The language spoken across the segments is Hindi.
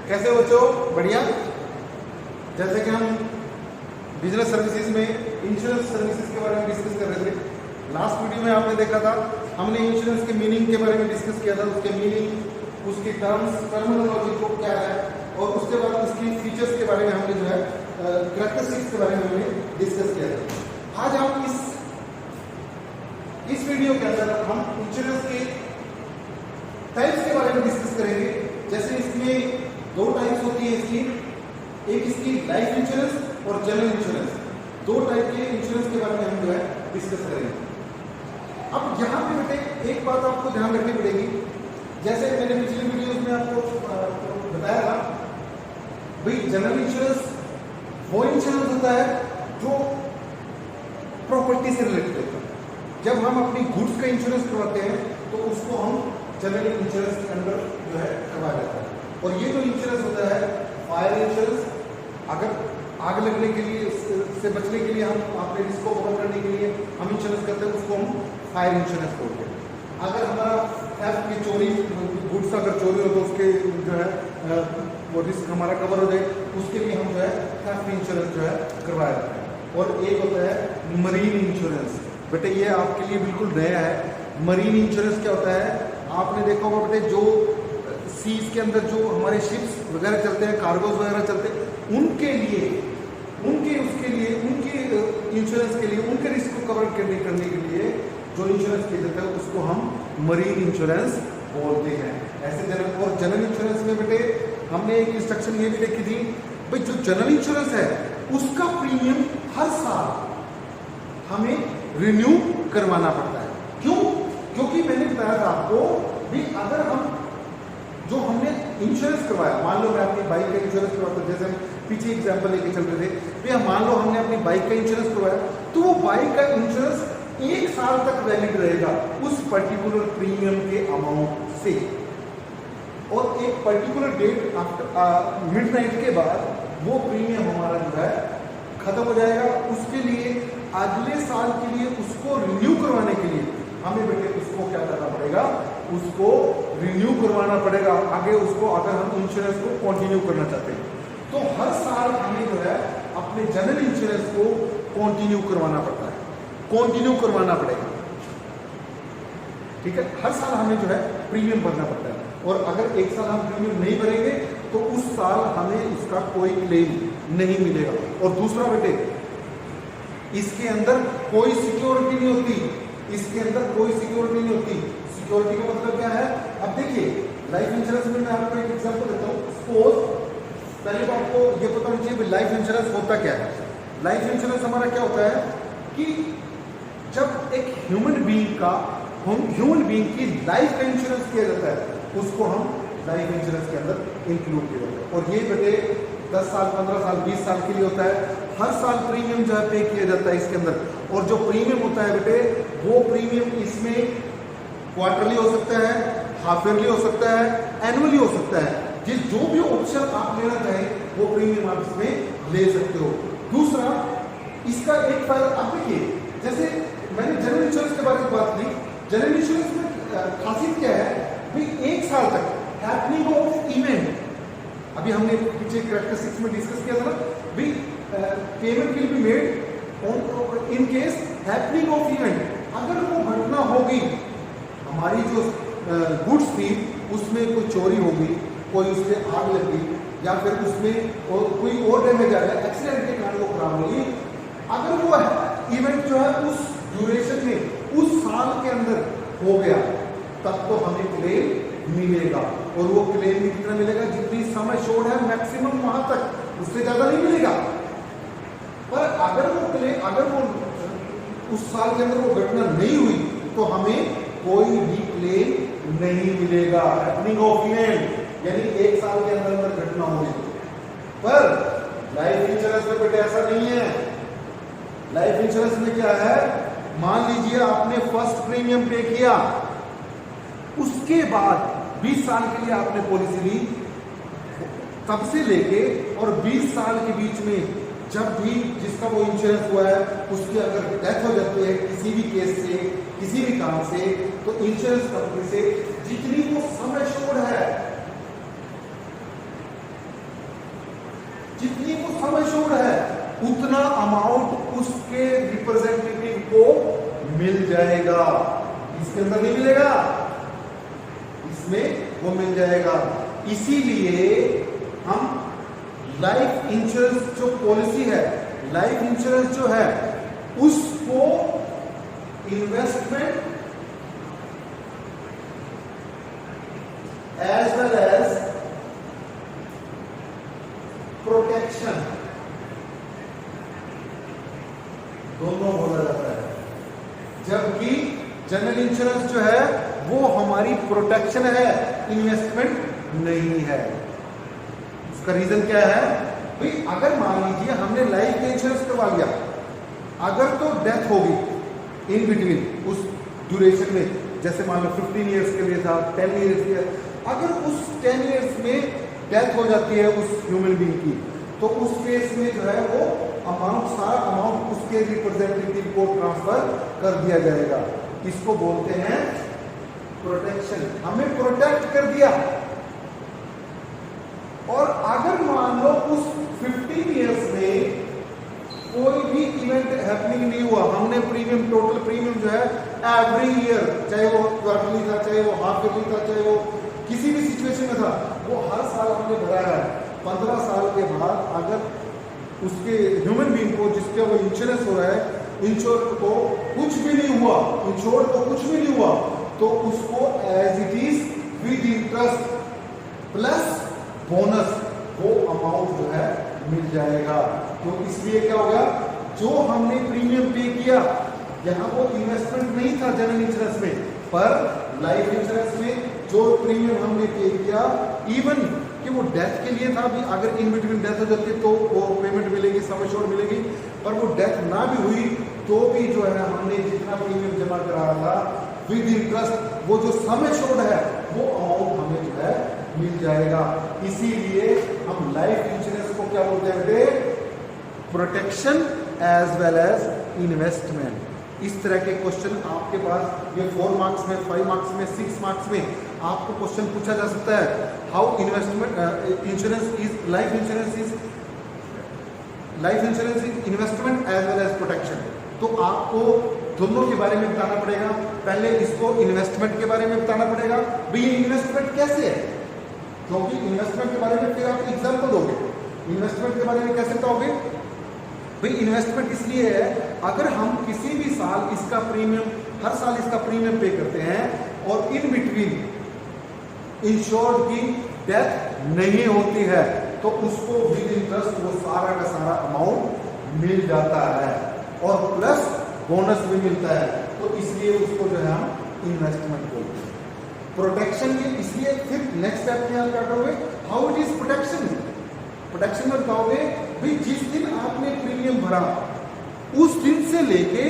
कैसे हो बच्चों? बढ़िया। जैसे कि हम बिजनेस सर्विसेज में इंश्योरेंस सर्विसेज के बारे में डिस्कस कर रहे थे। लास्ट वीडियो में आपने देखा था, हमने इंश्योरेंस के मीनिंग के बारे में डिस्कस किया था, उसके मीनिंग, उसके टर्म्स, टर्मिनोलॉजी को क्या है, और उसके बाद उसकी फीचर्स के बारे में हमने जो है कैरेक्टरिस्टिक्स के बारे में हमने डिस्कस किया था। आज हम इस वीडियो के अंदर हम इंश्योरेंस के टाइप्स के बारे में डिस्कस करेंगे। जैसे इसमें दो टाइप्स होती है इसकी, एक इसकी लाइफ इंश्योरेंस और जनरल इंश्योरेंस। दो टाइप के इंश्योरेंस के बारे में हम जो है डिस्कस करेंगे। अब यहाँ पे बेटे एक बात आपको ध्यान रखनी पड़ेगी, जैसे मैंने पिछली वीडियोस में आपको बताया था, भाई जनरल इंश्योरेंस वो इंश्योरेंस होता है जो प्रॉपर्टी से रिलेटेड होता है। जब हम अपनी गुड्स का इंश्योरेंस करवाते हैं तो उसको हम जनरल इंश्योरेंस के अंदर जो है करवाया जाता है। और ये जो इंश्योरेंस होता है फायर इंश्योरेंस, अगर आग लगने के लिए से बचने के लिए हम अपने रिस्क को कवर करने के लिए हम इंश्योरेंस करते हैं, उसको हम फायर इंश्योरेंस बोलते हैं। अगर हमारा थेफ्ट की चोरी, गुड्स अगर चोरी हो तो उसके जो है वो रिस्क हमारा कवर हो जाए, उसके लिए हम जो है थेफ्ट इंश्योरेंस जो है करवाया जाता है। और एक होता है मरीन इंश्योरेंस। बेटे ये आपके लिए बिल्कुल नया है। मरीन इंश्योरेंस क्या होता है? आपने देखा होगा बेटे, जो सीज के अंदर जो हमारे शिप्स वगैरह चलते हैं, कार्गोज वगैरह चलते हैं, उनके इंश्योरेंस के लिए, उनके रिस्क को कवर करने के लिए जो इंश्योरेंस किया जाता है उसको हम मरीन इंश्योरेंस बोलते हैं। ऐसे जनरल इंश्योरेंस में बेटे हमने एक इंस्ट्रक्शन ये भी देखी थी, भाई जो जनरल इंश्योरेंस है उसका प्रीमियम हर साल हमें रिन्यू करवाना पड़ता है। क्यों? क्योंकि मैंने बताया था आपको भी, अगर हम जो हमने इंश्योरेंस करवाया, मान लो मैं अपनी बाइक का इंश्योरेंस करवाता हूं, जैसे हम पीछे एग्जांपल लेके चल रहे थे, भैया मान लो हमने अपनी बाइक का इंश्योरेंस करवाया, तो वो बाइक का इंश्योरेंस 1 साल तक वैलिड रहेगा उस पर्टिकुलर प्रीमियम के अमाउंट से, और एक पर्टिकुलर डेट आफ्टर मिडनाइट के बाद वो प्रीमियम हमारा जो है खत्म हो जाएगा। उसके लिए अगले साल के लिए उसको रिन्यू करवाने के लिए हमें बेटे उसको क्या करना पड़ेगा? उसको रिन्यू करवाना पड़ेगा आगे उसको, अगर हम इंश्योरेंस को कंटिन्यू करना चाहते हैं तो हर साल हमें जो है अपने जनरल इंश्योरेंस को कंटिन्यू करवाना पड़ता है, कंटिन्यू करवाना पड़ेगा। ठीक है, हर साल हमें जो है प्रीमियम भरना पड़ता है, और अगर एक साल हम प्रीमियम नहीं भरेंगे तो उस साल हमें उसका कोई क्लेम नहीं मिलेगा। और दूसरा बेटे, इसके अंदर कोई सिक्योरिटी नहीं होती, इसके अंदर कोई सिक्योरिटी नहीं होती। सिक्योरिटी का मतलब क्या है? अब देखिए, लाइफ इंश्योरेंस में मैं आपको एक एग्जांपल देता हूं। सपोज पहले तो आपको ये पता होना चाहिए लाइफ इंश्योरेंस होता क्या है। लाइफ इंश्योरेंस हमारा क्या होता है कि जब एक ह्यूमन बीइंग की लाइफ का इंश्योरेंस किया जाता है, उसको हम लाइफ इंश्योरेंस के अंदर इंक्लूड किया जाता है। और ये बेटे 10 साल, 15 साल, 20 साल के लिए होता है। हर साल प्रीमियम जो है पे किया जाता है इसके अंदर, और जो प्रीमियम होता है बेटे, वो प्रीमियम इसमें क्वार्टरली हो सकता है, हाफ ईयरली हो सकता है, एनुअली हो सकता है। जिस जो भी ऑप्शन आप लेना चाहें वो प्रीमियम आप इसमें ले सकते हो। दूसरा, इसका एक फायदा आप देखिए, जैसे मैंने जनरल इंश्योरेंस के बारे में बात की, जनरल इंश्योरेंस में खासियत क्या है भाई, 1 साल तक हैपनिंग ऑफ इवेंट, अभी हमने पीछे कैरेक्टरिस्टिक्स में डिस्कस किया था ना, भाई payment will be made in case happening of event. अगर वो घटना होगी, हमारी जो गुड्स थी उसमें कोई चोरी होगी, कोई उसमें आग लगी, या फिर उसमें कोई और डैमेज आ गया, एक्सीडेंट के कारण वो खराब होगी, अगर वो इवेंट जो है उस ड्यूरेशन में, उस साल के अंदर हो गया, तब तो हमें क्लेम मिलेगा। और वो क्लेम भी कितना मिलेगा? जितनी समय शोड है मैक्सिमम वहां तक, उससे ज्यादा नहीं मिलेगा। पर अगर वो उस साल के अंदर वो घटना नहीं हुई तो हमें कोई भी क्लेम नहीं मिलेगा। हैपनिंग ऑफ इवेंट यानी 1 साल के अंदर घटना होगी। पर लाइफ इंश्योरेंस में बेटे ऐसा नहीं है। लाइफ इंश्योरेंस में क्या है? मान लीजिए आपने फर्स्ट प्रीमियम पे किया, उसके बाद 20 साल के लिए आपने पॉलिसी ली, तब से लेके और 20 साल के बीच में जब भी जिसका वो इंश्योरेंस हुआ है उसकी अगर डेथ हो जाती है किसी भी केस से, किसी भी काम से, तो इंश्योरेंस कंपनी से जितनी वो सम एश्योर्ड है जितनी वो सम एश्योर्ड है उतना अमाउंट उसके रिप्रेजेंटेटिव को मिल जाएगा। इसके अंदर नहीं मिलेगा, इसमें वो मिल जाएगा। इसीलिए हम लाइफ इंश्योरेंस जो पॉलिसी है, लाइफ इंश्योरेंस जो है उसको investment as well as protection दोनों बोला जाता है। जबकि जनरल इंश्योरेंस जो है वो हमारी प्रोटेक्शन है, इन्वेस्टमेंट नहीं है। उसका रीजन क्या है भाई, अगर मान लीजिए हमने लाइफ का इंश्योरेंस करवा लिया, अगर तो डेथ होगी इन बिटवीन उस ड्यूरेशन में, जैसे मान लो 15 इयर्स के लिए था, 10 इयर्स के लिए, अगर उस 10 इयर्स में डेथ हो जाती है उस ह्यूमन बीइंग की, तो उस केस में जो है वो अमाउंट, सारा अमाउंट उसके रिप्रेजेंटेटिव को ट्रांसफर कर दिया जाएगा। इसको बोलते हैं प्रोटेक्शन। हमें प्रोटेक्ट कर दिया। और अगर मान लो उस 15 इयर्स में कोई भी इवेंट हैपनिंग नहीं हुआ, हमने प्रीमियम, टोटल प्रीमियम जो है एवरी ईयर, चाहे वो क्वार्टरली था, चाहे वो हाफ ईयरली था, चाहे वो किसी भी सिचुएशन में था, वो हर साल हमने भराया है। 15 साल के बाद अगर उसके ह्यूमन बीइंग को, जिसका वो इंश्योरेंस हो रहा है, इंश्योर को कुछ भी नहीं हुआ, इंश्योर को कुछ भी नहीं हुआ, तो उसको as it is with interest plus bonus वो अमाउंट जो है मिल जाएगा। तो इसलिए क्या होगा, जो हमने प्रीमियम पे किया, यहाँ वो इन्वेस्टमेंट नहीं था जनरल इंश्योरेंस में, पर लाइफ इंश्योरेंस में जो प्रीमियम हमने पे किया, इवन कि वो डेथ के लिए था भी, अगर इन बिटवीन डेथ हो जाती है तो वो पेमेंट मिलेगी, सम एश्योर्ड मिलेगी, पर वो डेथ ना भी हुई तो भी जो है हमने जितना प्रीमियम जमा कराया था विद इंटरेस्ट, वो जो सम एश्योर्ड है वो अमाउंट हमें जो है मिल जाएगा। इसीलिए हम लाइफ इंश्योरेंस को क्या बोलते हैं बेटे, protection as well as investment. इस तरह के क्वेश्चन आपके पास ये 4 मार्क्स में, 5 मार्क्स में, 6 मार्क्स में आपको क्वेश्चन पूछा जा सकता है। How investment insurance is, life insurance is investment as well as protection. तो आपको दोनों के बारे में बताना पड़ेगा। पहले इसको इन्वेस्टमेंट के बारे में बताना पड़ेगा, भाई ये इन्वेस्टमेंट कैसे है, क्योंकि इन्वेस्टमेंट के बारे में फिर आप एग्जाम्पल दोगे। इन्वेस्टमेंट के बारे में कैसे बताओगे भाई, इन्वेस्टमेंट इसलिए है अगर हम किसी भी साल इसका प्रीमियम, हर साल इसका प्रीमियम पे करते हैं और इन बिटवीन इंश्योर्ड की डेथ नहीं होती है, तो उसको विद इंटरेस्ट वो सारा का सारा अमाउंट मिल जाता है और प्लस बोनस भी मिलता है। तो इसलिए उसको जो है हम इन्वेस्टमेंट बोलते हैं। प्रोटेक्शन ये इसलिए, फिर नेक्स्ट स्टेप क्या करोगे, how it is protection. Protection में बताओगे भाई जिस दिन आपने प्रीमियम भरा उस दिन से लेके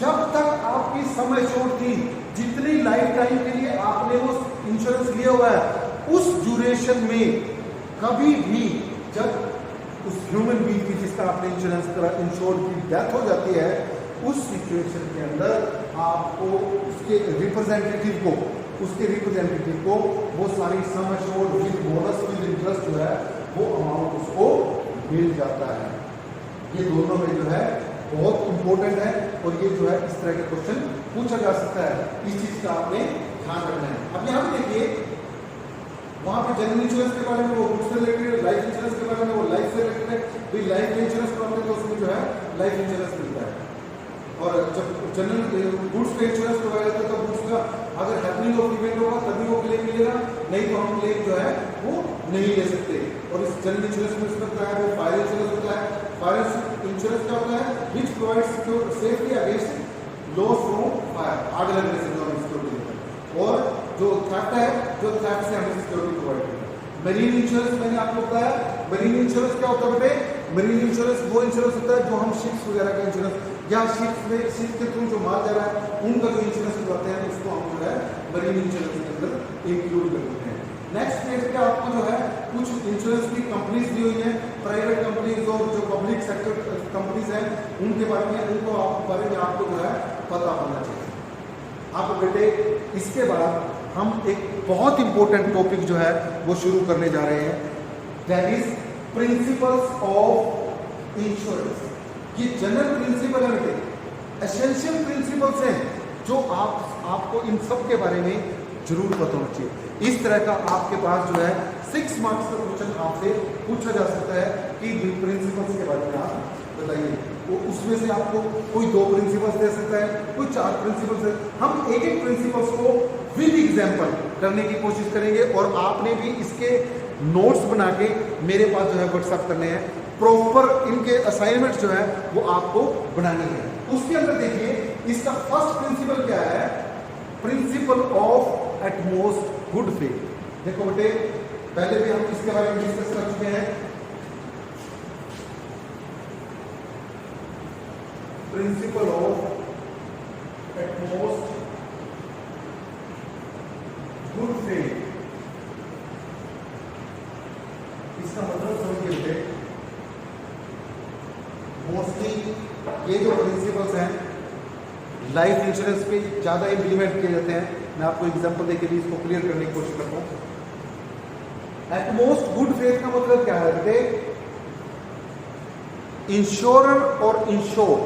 जब तक आपकी सम एश्योर्ड थी, जितनी लाइफ टाइम के लिए आपने वो इंश्योरेंस लिया हुआ है, उस ड्यूरेशन में कभी भी जब उस ह्यूमन बीइंग की जिसका आपने इंश्योरेंस करा, इंश्योर्ड की डेथ हो जाती है, उस सिचुएशन के अंदर आपको उसके रिप्रेजेंटेटिव को वो सारी sum assured with bonus with interest जो है वो अमाउंट उसको मिल जाता है। ये दोनों में जो है बहुत इंपॉर्टेंट है और ये जो है इस तरह के क्वेश्चन पूछा जा सकता है। इस चीज का आपने ध्यान रखना है। अब यहाँ पे देखिए, वहां पे जनरल इंश्योरेंस के बारे में वो गुड्स से रिलेटेड, लाइफ इंश्योरेंस के बारे में वो लाइफ से रिलेटेड है। भाई लाइफ इंश्योरेंस कराते हैं तो उसमें जो है लाइफ इंश्योरेंस मिलता है, और जब जनरल गुड्स का इंश्योरेंस करवाया जाता है तो गुड्स का अगर हैपनिंग ऑफ इवेंट होगा तभी वो क्लेम मिलेगा, नहीं तो हम क्लेम जो है वो नहीं ले सकते। और इस जनरल इंश्योरेंस में इसमें क्या है, फायर इंश्योरेंस होता है। फायर इंश्योरेंस क्या होता है, which provides safety against loss from fire, आग लगने से जो हमें सिक्योरिटी देता है। और जो थेफ्ट है, जो थेफ्ट से हमें सिक्योरिटी प्रोवाइड करता है। मरीन इंश्योरेंस मैंने आपको बताया, मरीन इंश्योरेंस क्या होता है बेटे, मरीन इंश्योरेंस वो इंश्योरेंस होता है जो हम शिप्स वगैरह का इंश्योरेंस, या शिप के थ्रू जो माल जा रहा है उनका जो इंश्योरेंस करवाते हैं उसको हम जो है मरीन इंश्योरेंस के अंदर इंक्लूड करते हैं। नेक्स्ट पेज पे आपको जो है कुछ इंश्योरेंस की कंपनीज दी हुई है, प्राइवेट कंपनीज और जो पब्लिक सेक्टर कंपनीज हैं उनके बारे में, उनको बारे में आपको जो है पता होना चाहिए। आप बेटे इसके बाद हम एक बहुत इंपॉर्टेंट टॉपिक जो है वो शुरू करने जा रहे हैं, that is principles of insurance, ये जनरल प्रिंसिपल है बेटे, एसेंशियल प्रिंसिपल्स हैं जो आपको इन सब के बारे में जरूर पता होना चाहिए। इस तरह का आपके पास जो है 6 मार्क्स का क्वेश्चन आपसे पूछा जा सकता है कि प्रिंसिपल्स के बारे में आप बताइए। वो उसमें से आपको कोई 2 प्रिंसिपल्स दे सकता है, कोई 4 प्रिंसिपल्स है। हम एक एक प्रिंसिपल्स को विद एग्जाम्पल करने की कोशिश करेंगे और आपने भी इसके नोट्स बना के मेरे पास जो है व्हाट्सएप करने हैं। प्रॉपर इनके असाइनमेंट जो है वो आपको बनानी है। उसके अंदर देखिए इसका फर्स्ट प्रिंसिपल क्या है, principle of utmost good faith. देखो बेटे पहले भी हम इसके बारे में डिस्कस कर चुके हैं। Principle of utmost good faith, इसका मतलब समझिए बेटे मोस्टली ये जो प्रिंसिपल्स हैं लाइफ इंश्योरेंस पे ज़्यादा इम्प्लीमेंट किए जाते हैं। मैं आपको एग्जांपल देके भी इसको क्लियर करने की कोशिश करता हूँ। एटमोस्ट गुड फेथ का मतलब क्या है बेटे, इंश्योरर और इंश्योर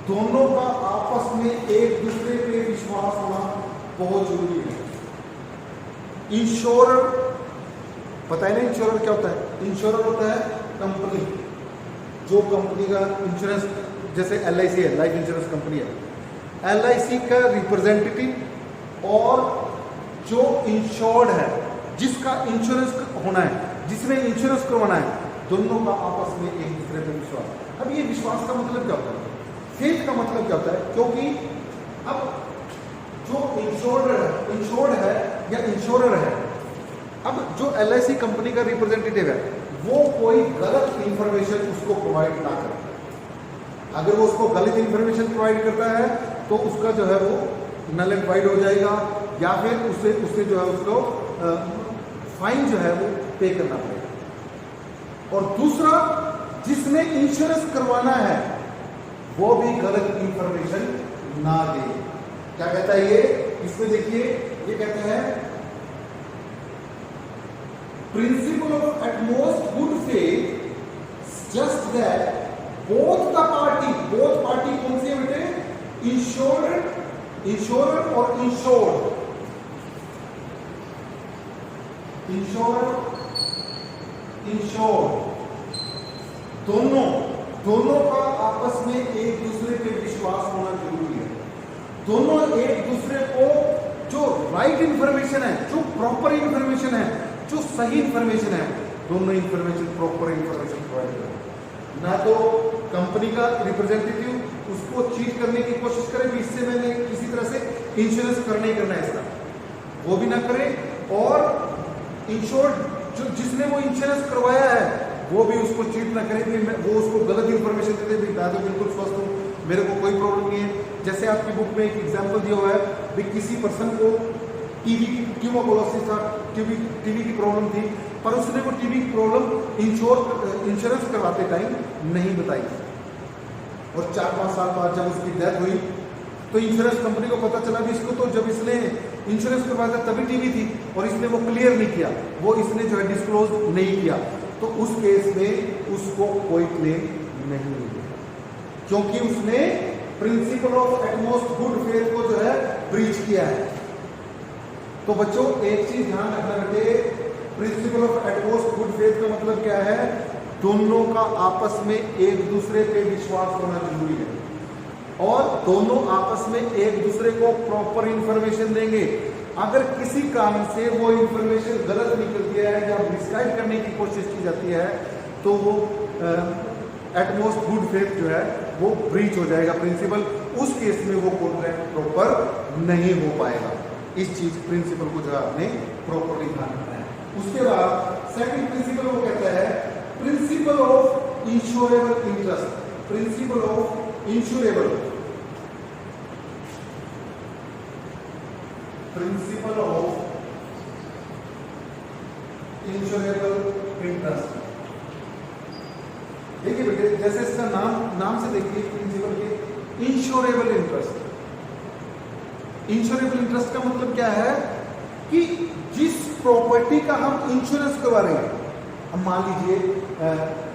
दोनों का आपस में एक दूसरे पे विश्वास होना बहुत जरूरी है। इंश्योरर पता है ना, इंश्योरर क्या होता है? इंश्योरर होता है कंपनी, जो कंपनी का इंश्योरेंस, जैसे LIC है, लाइफ इंश्योरेंस कंपनी है, LIC का रिप्रेजेंटेटिव और जो इंश्योर्ड है, जिसका इंश्योरेंस होना है, जिसने इंश्योरेंस करवाना है, दोनों का आपस में एक दूसरे पर विश्वास। अब ये विश्वास का मतलब क्या होता है, फेथ का मतलब क्या होता है? क्योंकि अब जो इंश्योर्ड है या इंश्योरर है, अब जो LIC कंपनी का रिप्रेजेंटेटिव है वो कोई गलत इंफॉर्मेशन उसको प्रोवाइड ना करे। अगर वो उसको गलत इंफॉर्मेशन प्रोवाइड करता है तो उसका जो है वो नल एंड वाइड हो जाएगा, या फिर उससे जो है उसको फाइन जो है वो पे करना पड़ेगा। और दूसरा, जिसने इंश्योरेंस करवाना है वो भी गलत इंफॉर्मेशन ना दे। क्या कहता है ये? इसमें देखिए ये कहते हैं principle of utmost good faith just that both party कौन सी है बेटे? इंश्योरर और इंश्योर्ड, दोनों का आपस में एक दूसरे पे विश्वास होना जरूरी है। दोनों एक दूसरे को जो राइट इंफॉर्मेशन है, जो प्रॉपर इंफॉर्मेशन है, जो सही इंफॉर्मेशन है, दोनों इंफॉर्मेशन प्रॉपर इंफॉर्मेशन प्रोवाइड करें। ना तो कंपनी का रिप्रेजेंटेटिव उसको चीट करने की कोशिश करे कि इससे मैंने किसी तरह से इंश्योरेंस करना ही करना है इसका, वो भी ना करे। और इंश्योर्ड जो जिसने वो इंश्योरेंस करवाया है वो भी उसको चीट ना करे कि वो उसको गलत इंफॉर्मेशन दे दे, मैं तो बिल्कुल स्वस्थ हूँ, मेरे को कोई प्रॉब्लम नहीं है। जैसे आपकी बुक में एक एग्जाम्पल दिया हुआ है कि किसी पर्सन को टीबी की ट्यूबरकुलोसिस था, टीबी की प्रॉब्लम थी, पर उसने वो टीबी की प्रॉब्लम इंश्योरेंस करवाते टाइम नहीं बताई। और 4-5 साल बाद जब उसकी डेथ हुई तो इंश्योरेंस कंपनी को पता चला कि इसको तो जब इसने इंश्योरेंस करवाया था तभी टीबी थी और इसने वो क्लियर नहीं किया, वो इसने जो है डिस्क्लोज नहीं किया, तो उस केस में उसको कोई क्लेम नहीं मिलेगा, क्योंकि उसने principle of utmost good faith को जो है ब्रीच किया है। तो बच्चों एक चीज ध्यान रखना बेटे, principle of utmost good faith का मतलब क्या है? दोनों का आपस में एक दूसरे पे विश्वास होना जरूरी है और दोनों आपस में एक दूसरे को प्रॉपर इंफॉर्मेशन देंगे। अगर किसी कारण से वो इंफॉर्मेशन गलत निकलती है या मिसगाइड करने की कोशिश की जाती है तो वो एटमोस्ट गुड फेथ जो है वो ब्रीच हो जाएगा प्रिंसिपल, उस केस में वो कॉन्ट्रैक्ट प्रॉपर नहीं हो पाएगा। इस चीज प्रिंसिपल को जो है आपने प्रॉपरली ध्यान रखना है। उसके बाद सेकंड प्रिंसिपल वो कहता है principle of insurable interest, principle of insurable, principle of insurable interest. देखिए बेटे जैसे इसका नाम से देखिए प्रिंसिपल के इंश्योरेबल इंटरेस्ट। इंश्योरेबल इंटरेस्ट का मतलब क्या है कि जिस प्रॉपर्टी का हम इंश्योरेंस करवा रहे हैं अब मान लीजिए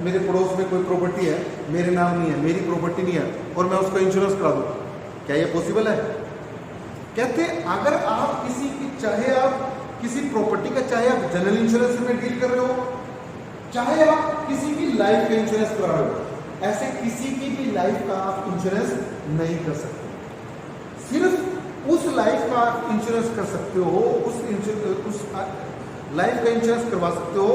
मेरे पड़ोस में कोई प्रॉपर्टी है, मेरे नाम नहीं है, मेरी प्रॉपर्टी नहीं है, और मैं उसका इंश्योरेंस करा दूँ, क्या ये पॉसिबल है? कहते अगर आप किसी की, चाहे आप किसी प्रॉपर्टी का, चाहे आप जनरल इंश्योरेंस में डील कर रहे हो, चाहे आप किसी की लाइफ का इंश्योरेंस करा रहे हो, ऐसे किसी की भी लाइफ का आप इंश्योरेंस नहीं कर सकते। सिर्फ उस लाइफ का आप इंश्योरेंस कर सकते हो, उस लाइफ का इंश्योरेंस करवा सकते हो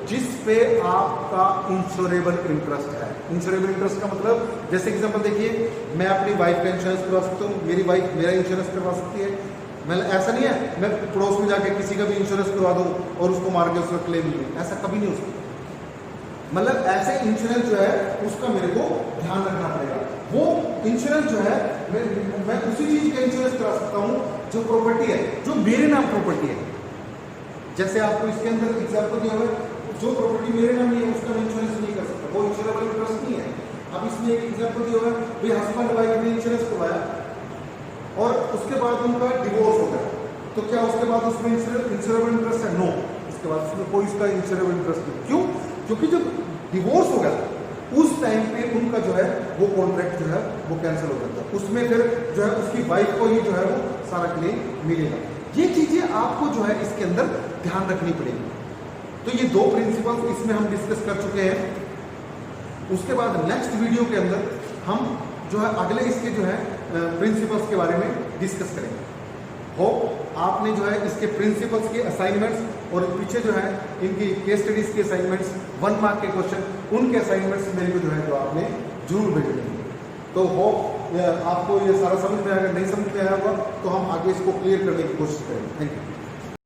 जिस पे आपका इंश्योरेबल इंटरेस्ट है। इंश्योरेबल इंटरेस्ट का मतलब, जैसे एग्जांपल देखिए, मैं अपनी वाइफ का इंश्योरेंस करवा सकता हूँ, मेरी वाइफ मेरा इंश्योरेंस करवा सकती है। मैं, ऐसा नहीं है मैं पड़ोस में जाके किसी का भी इंश्योरेंस करवा दूँ और उसको मार के उसका क्लेम लूँ, ऐसा कभी नहीं हो सकता। मतलब ऐसे इंश्योरेंस जो है उसका मेरे को ध्यान रखना पड़ेगा। वो इंश्योरेंस जो है मैं उसी चीज का इंश्योरेंस करा सकता हूँ जो प्रॉपर्टी है, जो मेरे नाम प्रॉपर्टी है। जैसे आपको इसके अंदर एग्जाम्पल दिया हुआ है, जो प्रॉपर्टी मेरे नाम नहीं है उसका मैं इंश्योरेंस नहीं कर सकता, वो इंश्योरेबल इंटरेस्ट नहीं है। अब इसमें एक एग्जाम्पल दिया हुआ है, भाई हस्बैंड वाइफ ने इंश्योरेंस करवाया और उसके बाद उनका डिवोर्स हो गया, तो क्या उसके बाद उसमें इंश्योरेबल इंटरेस्ट है? नो, उसके बाद उसमें कोई इसका इंश्योरेबल इंटरेस्ट नहीं। क्यों? क्योंकि जब डिवोर्स हो गया उस टाइम पे उनका जो है वो कॉन्ट्रैक्ट जो है वो कैंसिल हो जाता है, उसमें फिर जो है उसकी वाइफ को ही जो है वो सारा क्लेम मिलेगा। ये चीजें आपको जो है इसके अंदर ध्यान रखनी पड़ेगी। तो ये दो प्रिंसिपल्स इसमें हम डिस्कस कर चुके हैं। उसके बाद नेक्स्ट वीडियो के अंदर हम जो है अगले इसके जो है प्रिंसिपल्स के बारे में डिस्कस करेंगे। होप आपने जो है इसके प्रिंसिपल्स के असाइनमेंट्स और पीछे जो है इनकी केस स्टडीज के असाइनमेंट्स, 1 मार्क के क्वेश्चन, उनके असाइनमेंट्स मेरे को जो है जो आपने जरूर भेजेंगे। तो होप आपको ये सारा समझ में आएगा। नहीं समझ में आया होगा तो हम आगे इसको क्लियर करने की कोशिश करेंगे। Thank you.